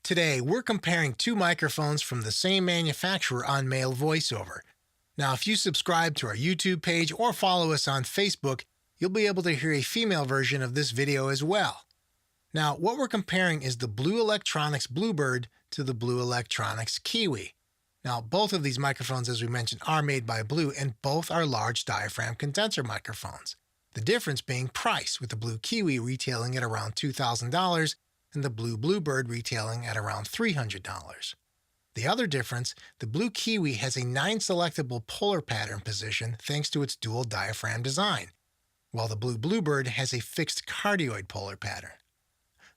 Today, we're comparing two microphones from the same manufacturer on male voiceover. Now, if you subscribe to our YouTube page or follow us on Facebook, you'll be able to hear a female version of this video as well. Now, what we're comparing is the Blue Electronics Bluebird to the Blue Electronics Kiwi. Now, both of these microphones, as we mentioned, are made by Blue, and both are large diaphragm condenser microphones. The difference being price, with the Blue Kiwi retailing at around $2,000 and the Blue Bluebird retailing at around $300. The other difference, the Blue Kiwi has a 9-selectable polar pattern position thanks to its dual diaphragm design, while the Blue Bluebird has a fixed cardioid polar pattern.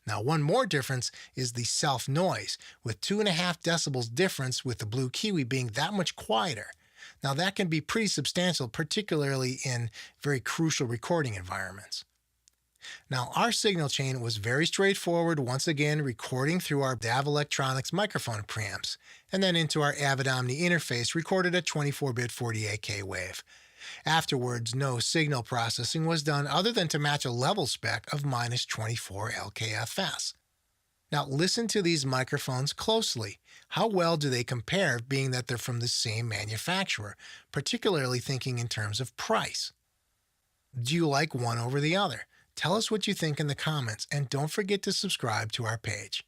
Now, one more difference is the self-noise, with 2.5 decibels difference, with the Blue Kiwi being that much quieter. Now, that can be pretty substantial, particularly in very crucial recording environments. Now, our signal chain was very straightforward, once again recording through our DAV Electronics microphone preamps, and then into our Avid Omni interface recorded at 24-bit 48K wave. Afterwards, no signal processing was done other than to match a level spec of -24 LKFS. Now, listen to these microphones closely. How well do they compare, being that they're from the same manufacturer, particularly thinking in terms of price? Do you like one over the other? Tell us what you think in the comments, and don't forget to subscribe to our page.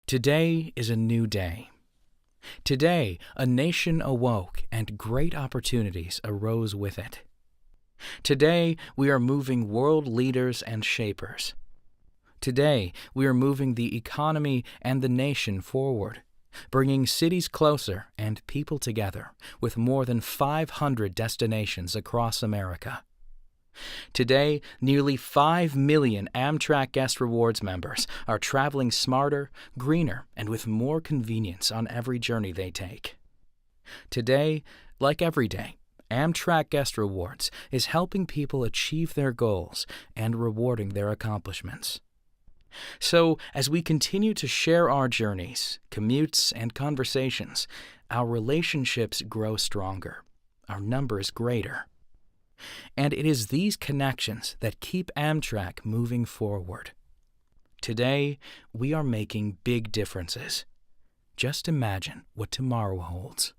Today is a new day. Today, a nation awoke and great opportunities arose with it. Today, we are moving world leaders and shapers. Today, we are moving the economy and the nation forward, bringing cities closer and people together with more than 500 destinations across America. Today, nearly 5 million Amtrak Guest Rewards members are traveling smarter, greener, and with more convenience on every journey they take. Today, like every day, Amtrak Guest Rewards is helping people achieve their goals and rewarding their accomplishments. So, as we continue to share our journeys, commutes, and conversations, our relationships grow stronger, our numbers greater. And it is these connections that keep Amtrak moving forward. Today, we are making big differences. Just imagine what tomorrow holds.